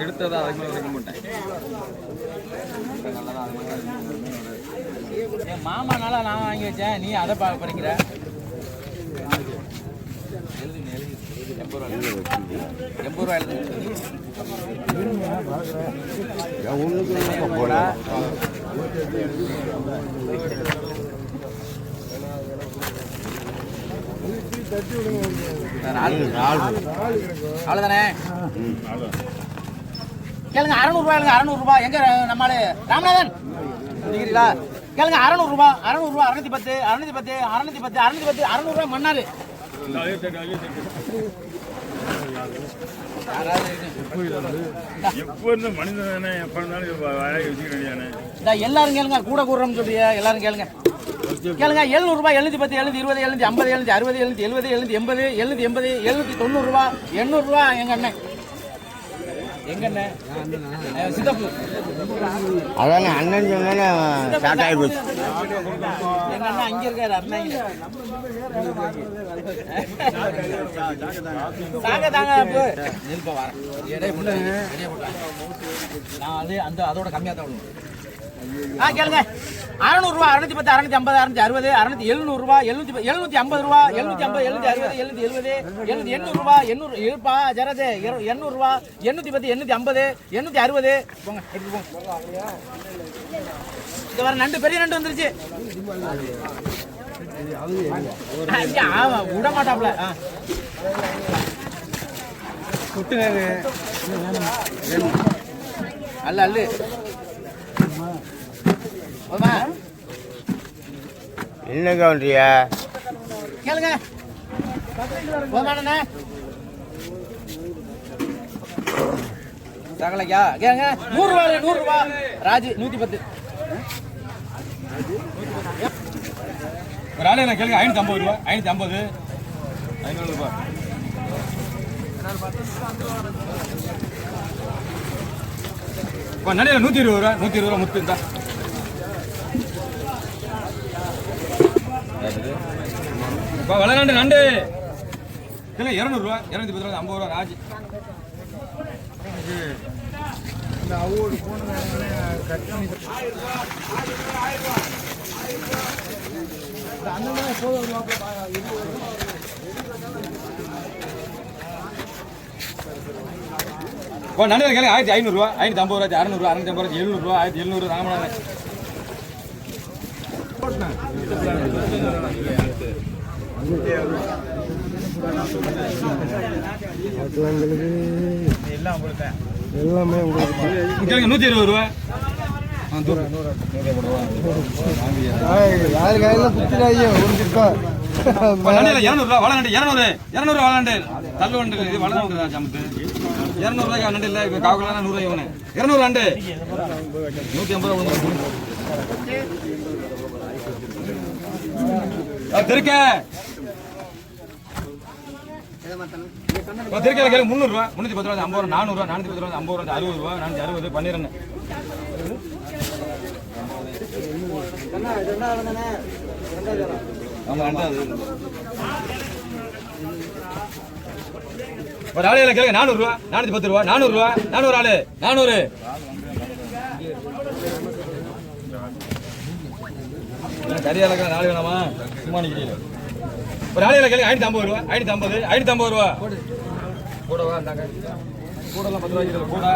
எடுத்ததா அதுக்கு மேலே வைக்க மாட்டேன். என் மாமானால நான் வாங்கி வச்சேன், நீ அதை பறிக்கிற. 80 ரூபா அவ்வளோதானே. கேளுங்க 600 ரூபாய், 600 ரூபாய். எங்க நம்மளே ராமநாதன் டிகிரிங்களா? கேளுங்க 600 ரூபாய், 600 ரூபாய், 610, 610, 610, 610, 600 ரூபாய் மண்ணாரு. எல்லாரும் கேளுங்க, கூட கூடுறோம்னு சொல்றியா? எல்லாரும் கேளுங்க கேளுங்க. 700 ரூபாய், 710, 720, 750, 760, 770, 770, 780, 790 ரூபாய், 800 ரூபாய். எங்க அண்ணன் சித்தப்பு அதானே அண்ணன் சொன்னா ஸ்டார்ட் ஆகி போச்சு. எங்க அண்ணன் அங்க இருக்காரு. அண்ணன் அதோட கம்மியா தான். கேளுங்க 600 ரூபாய், 610, 650, 660, 700 ரூபாய், 750 ரூபாய், 750, 760, 770, 800 ரூபாய், 800 இருப்பா ஜரது 800 ரூபாய், 810, 850, 860. போங்க எடுத்து போங்க. இந்த வர நண்டு பெரிய நண்டு வந்துருச்சு. விட மாட்டாப்ல. அல்ல அல்லு என்ன கவுண்டரியா? கேளுங்க தகலைக்கா. கேளுங்க 100 ரூபாய், 100 ரூபாய். ராஜு 110. ஒரு ஆளு கேளுங்க 550 ரூபாய், 550, 500 ரூபாய். நடையில 120 ரூபா, 120 ரூபா முத்து இருந்தா. வளர்ந்து நண்டு 200 ரூபா, 210 ரூபா, 50 ரூபா. ராஜ் நண்டு கேளுங்க 1500 ரூபா, 550 ரூபா, 600 ரூபா, 650 ரூபா, 700 ரூபா, 1700 ராமநாதன். எல்லாமே 120 ரூபா. யாரு கையில புத்திராயோ 200 ரூபா. வளநண்டு 200 வளநண்டு தள்ளு வண்டு. இது வளநண்டு தான் சமத்து. 200 ரூபாய்க்கு நண்டு இல்லை. காவலாம் 100 ரூபாய். 200 நண்டு 150 ரூபா. திருக்க திருக்கையில கேளு 300 ரூபா, 310 ரூபா, 50 ரூபா, 400 ரூபா, 410 ரூபா, 50 ரூபா, 60 ரூபா, 460 பண்ணிடுறேன். ஒரு ஆளையில கேளுங்க 400 ரூபா, 410 ரூபா, 400 ரூபா, 400 ஆளு 400. கரியால 4 வேணாமா? சும்மா நிக்கிறீங்க. ஒரு ஆளையில கேளுங்க 550 ரூபா, 550, 550 ரூபா. கூடவா இருந்தாங்க கூடலாம் 10 ரூபாய்க்கு கூட.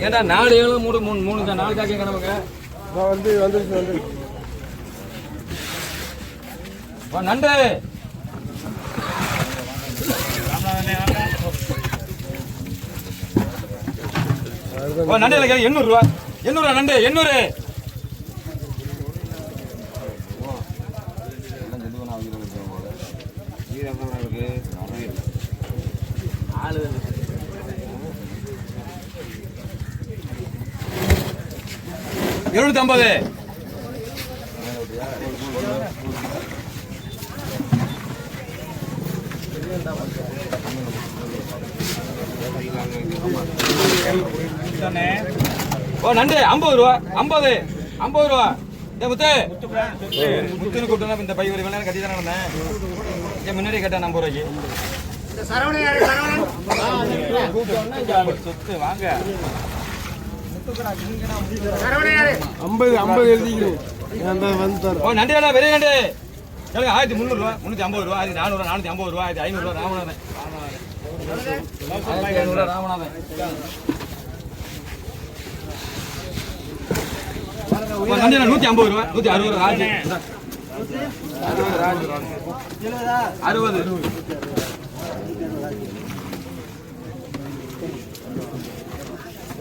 ஏன்னா 4 7 3 3 தான் 4 காக்கி நமக்கு வந்துருச்சு. நண்டு நண்டு 800 ரூபா, 800 ரூபா நண்டு 800. இருநூத்தி 50. நண்டு 50 ரூபா, 50 ரூபா. முத்துன்னு கூப்பிட்டா இந்த பை ஒரு வேலை கட்டி தான் நடந்தேன். முன்னாடி கேட்டேன் 50 ரூபாய்க்கு. சொத்து வாங்க 50 எழுதிக்கிறோம். நண்டு வேணா பெரிய நண்டு கேளுங்க 1300 ரூபா 350 ரூபா 400 450 ரூபா 500 ரூபா ராமநாதன் 500 ரூபா ராமநாதன் நண்டு 150 ரூபா 160 ராஜி 60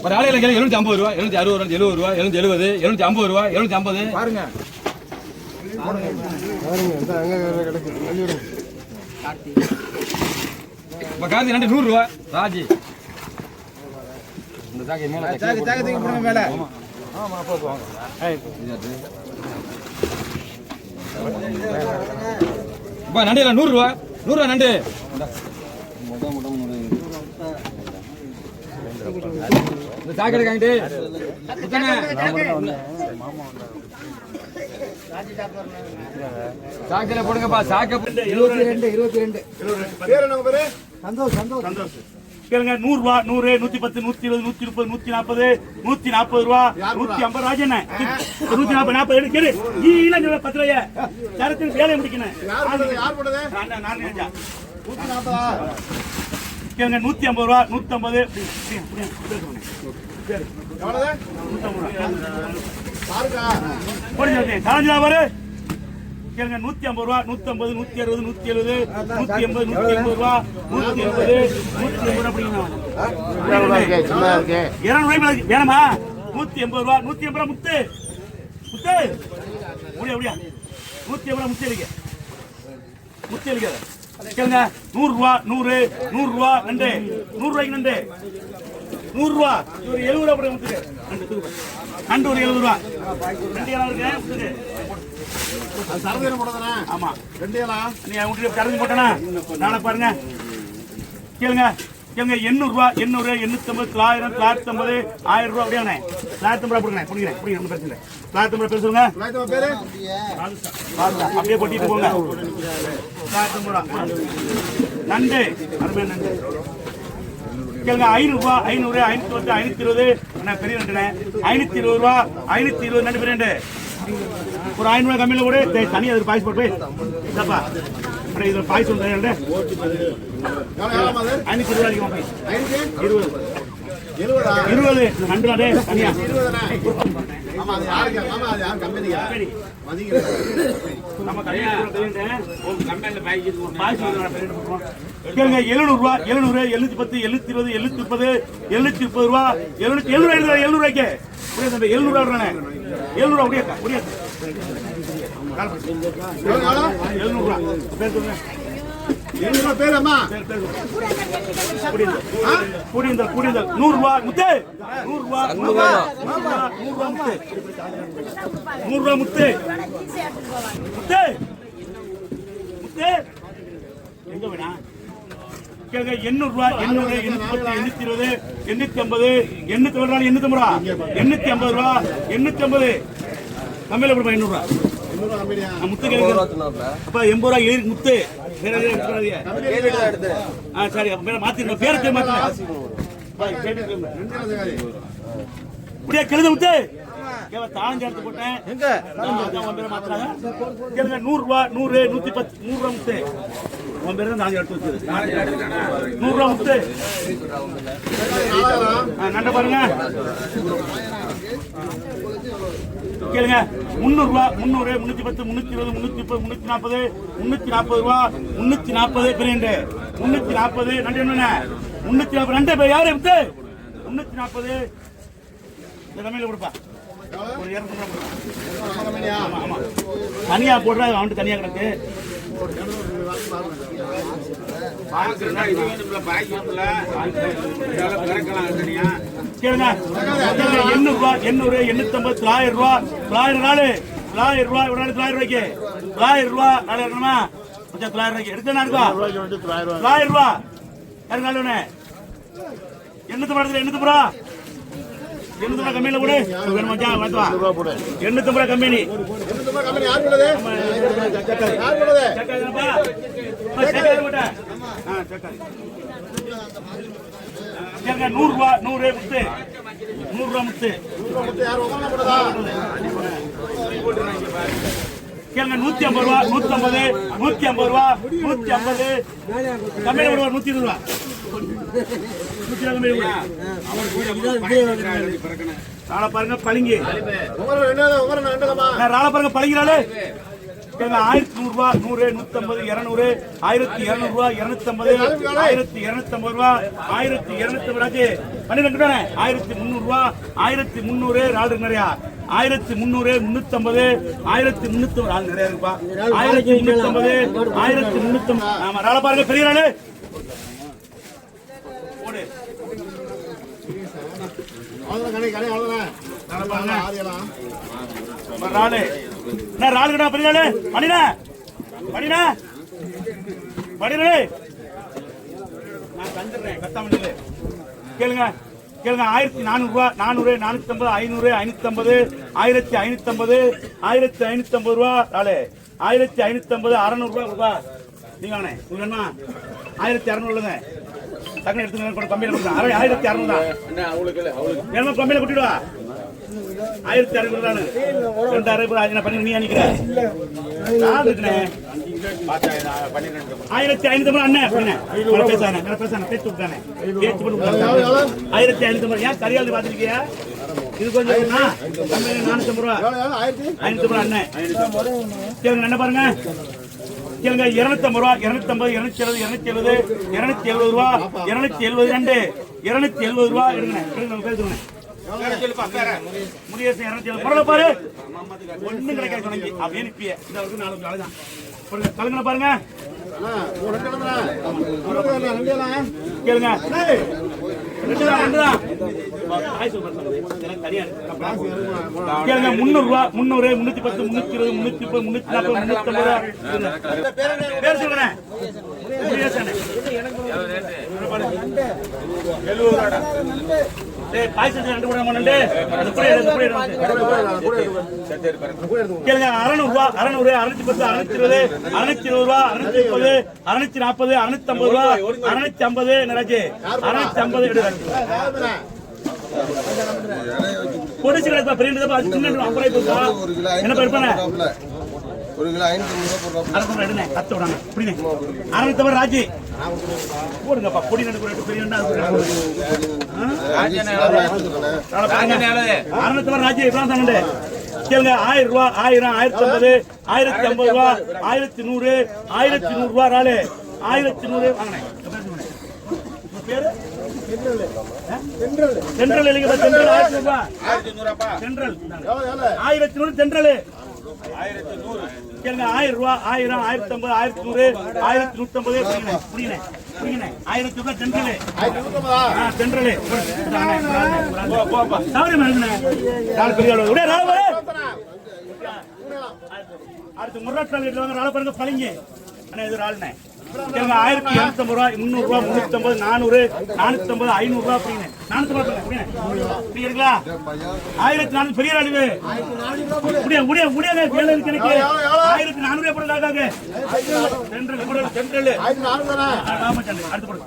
ஒரு ஆளையில கேளுங்க 750 ரூபா 760 ரூபா 70 ரூபா 770 750 ரூபா 750 பாருங்க கார்த்தி நண்டு 100 ரூபா ராஜி இந்த சாக்கை மேல தூக்கி போடுங்க மேல நண்டு 100 ரூபா 100 ரூபா நண்டு இந்த சாக்கடை காங்கிட்டு சாக்கடை போடுங்கப்பா சாக்கை 22 சந்தோஷ் கேளுங்க 100 ரூபா 100 110 120 130 140 140 ரூபா 150 ராஜன் 140 40 எடுத்து கேளு நீல 10 ரூபாய் சரத்தின் வேலையை முடிக்கணும் யார் போடுது நான் நினைச்சா 140 கேளுங்க 150 ரூபா 150 எவ்வளவு 150 சாரஞ்சா பாரு கேளுங்க 150 ரூபா 150 160 170 180 180 ரூபா 180 அப்படிங்க 200 ரூபாய் வேணாமா 180 ரூபா 180 ரூபா முத்து முத்து முடியா 180 ரூபா முத்து இருக்கு கேளுங்க 100 ரூபா 100 ரூபா நண்டு 100 ரூபாய்க்கு நண்டு 100 ரூபா ஒரு 70 ரூபா போடுங்க முத்துக்கு நண்டு ஒரு 70 ரூபா நண்டு எல்லாம் இருக்கு ஆமா நீ கறந்து போட்டனா நாளை பாருங்க கேளுங்க 800 ரூபா 800 850 900 950 1000 ரூபா அப்படியே 950 ரூபா கொடுங்க புடிங்க ஒன்றும் பிரச்சனை இல்லை 950 ரூபா பேசுங்க அப்படியே கொட்டிட்டு போங்க 950 ரூபா நண்டு அருமையான நண்டு கேளுங்க 500 ரூபா 500 510 520 பெரிய நண்டு 520 ரூபா 520 நண்டு பெரிய நண்டு ஒரு 500 ரூபாய் கம்மியில கூட தனியா ஒரு பாய்ஸ் போட்டு போய்ப்பா இது பாய்ஸ் ஒன்று 520 ரூபாய்க்கு 20 நண்டு நாடே தனியா கேளுங்க 700 ரூபா 700 710 720 730 730 ரூபா 700 ரூபாய்க்கு 700 ரூபா 700 ரூபா அப்படியே 700 ரூபா பேர் சொல்லுங்க 700 பேர் அம்மா கூடியந்தல் 100 ரூபா முத்து 100 ரூபா 100 ரூபா முத்து 100 ரூபா முத்து எங்க வேணா கேளுங்க 800 ரூபா 800 810 820 850 ரூபா 850 ரூபா 850 கம்மியில கொடுப்பா 800 ரூபா முத்து கேளுங்க அப்ப 80 ரூபா ஏறி முத்து சரி மாத்திருங்க பேருக்கு மாத்திருங்க இப்படியா கெழுத முத்து தாழ்ந்து எடுத்து போட்டேன் மாத்திராங்க கேளுங்க 100 ரூபா 100 110 100 ரூபா முத்து உன் பேர் தான் நாங்க எடுத்து வச்சது 100 ரூபா முத்து நண்ட பாருங்க கேளுங்க 300 ரூபா 300 310 320 330 340 ரூபா 340 பிரிண்டு 340 நண்டு என்ன 340 நண்டு பேர் யாரு வித்து 340 இந்த கம்மியில கொடுப்பா ஒரு 200 ஆமா தனியா போடுற அவன்ட்டு தனியா கிடக்கு கேளுங்க 800 ரூபா 800 850 900 ரூபா 900 ரூபா ஒரு நாள் 900 ரூபாய்க்கு 900 ரூபா நாளை இருக்கணுமா கொஞ்சம் 900 ரூபாய்க்கு எடுத்து நான் 900 ரூபா யாரு நாள் வேணே 800 ரூபா 800 ரூபா கம்மியில கூட வேணுமா 800 ரூபா கம்பெனி கேளுங்க 100 ரூபா 100 முத்து 100 ரூபா முத்து கேளுங்க 150 ரூபா 150 150 ரூபா 150 கம்மியா ரூபா 120 ரூபா 120 ராள பாருங்க பளிங்கு ராள பாருங்க பளிங்கிறாளே 1100 ரூபா 100 150 200 1200 ரூபா 250 1250 ரூபா 1200 ராஜே 12 தானே 1300 ரூபா 1300 ராள் நிறையா 1300 350 1300 ராள் நிறைய இருப்பா 1350 1350 ஆமா ராள பாருங்க பெரிய ராளு ஓடு ராளு என்ன ராளு கடா பெரிய ராளு பண்ணினா பண்ணினா பண்ணிடு நான் தந்துடுறேன் கத்தாமட்டில கேளுங்க கேளுங்க 1400 ரூபா 400 450 500 550 1550 1550 ரூபா ராளு 1550 600 ரூபா நீங்க வாங்க உங்களுக்கு வேணுமா 1200 உள்ளங்க டக்குனு எடுத்து கம்மியில கொடுங்க 1600 தான் என்ன கம்மியில கொட்டிடுவா 1600 தானே 2000 பண்ணி நீ நினைக்கிறேன் 1500 அண்ணன் பேசானே பேச்சு விட்டானே பேச்சு பண்ணி 1500 ஏன் கரியாளி பாத்துருக்கியா இது கொஞ்சம் 450 ரூபா 500 அண்ணன் கேளுங்க என்ன பாருங்க கேளுங்க 250 ரூபா 250 270 270 ரூபா 270 2 270 ரூபா எடுங்க பேசுங்க பாரு ஒண்ணு கிடைக்காது சொன்னீங்க அப்படியே நிப்பிய இந்த வரைக்கும் 4 நாள் தான் கலங்கன பாருங்க கேளுங்க 300 ரூபா 300 310 320 330 340 350 பேர் சொல்லுங்க கேளுங்க 600 ரூபா 600 610 620 620 ரூபா 630 640 650 ரூபா 650 நராஜே 650 பொடிச்சு கிடப்பா பெரிய சின்ன அப்புறம் என்ன இருப்பானே 1 கிலோ 500 ரூபாய் அரசு எடுங்க கத்த விடாங்க புடிங்க 600 ராஜி போடுங்கப்பா பொடி நடு கூட பெரிய ராஜி இதான் தானே கேளுங்க 1000 ரூபா 1000 1050 1050 ரூபா 1100 1100 ரூபா ராளு 1100 வாங்கனே பேரு சென்ட்ரல் இல்லைங்க சென்ட்ரல் 1000 ரூபா 1100 அப்பா சென்ட்ரல் 1100 சென்ட்ரல் 1100 கேளுங்க 1000 ரூபா 1000 1050 1100 1150 புரியல புரியல 1000 ரூபாய் சென்ட்ரல் 1150 சென்ட்ரல் போப்பா சாவரி மறங்கனே நாலு பெரிய ஆளு உடே ராள பாரு அடுத்து முர்ராட்டால் வீட்ல வாங்க ராள பாருங்க பளிங்க அண்ணா இது ராளனே கேளுங்க 1250 ரூபாய் 300 ரூபாய் 350 400 450 500 ரூபாய் புரியல 450 புரியுங்களா 1400 பெரிய ஆளு முடிய முடிய முடியல கேளு எனக்கு 1400 போடுறாங்க சென்ட்ரல் சென்ட்ரல் 1400 தானே ஆமா சென்ட்ரல் அடுத்து போடு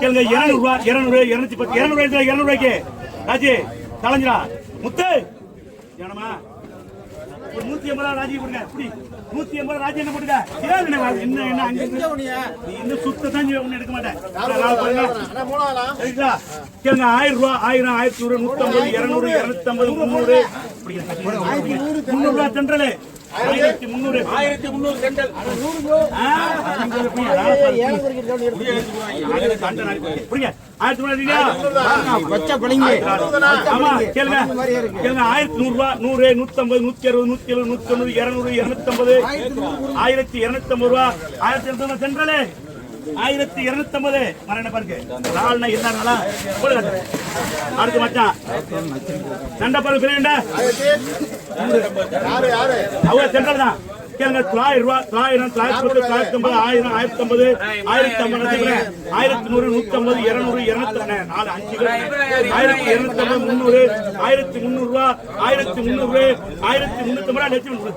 கேளுங்க 200 ரூபாய் 200 210 200 ரூபாய்க்கு ராஜி கலஞ்சரா முத்து ஏனமா 150 ராஜி கொடுங்க புடி 150 ராஜி என்ன போடுங்க என்ன என்ன அங்க இன்னும் சுத்த தான் ஒண்ணு எடுக்க மாட்டேன் சரிங்களா கேளுங்க 1000 ரூபாய் 1000 1100 150 200 250 300 300 ரூபாய் சென்ட்ரல் 1300 சென்ட்ரல் 100 1250 மரண பாருங்க நாள்னா என்ன நாளா போடுங்க அடுத்து மச்சான் நண்டா பாரு பிரியண்டா அவ சென்ட்ரல் தான் கேளுங்க 900 ரூபா 900 910 950 1000 1050 1050 1100 150 200 200 4 5 1250 300 1300 ரூபா 1300 1350 லட்சம் ரூபாய்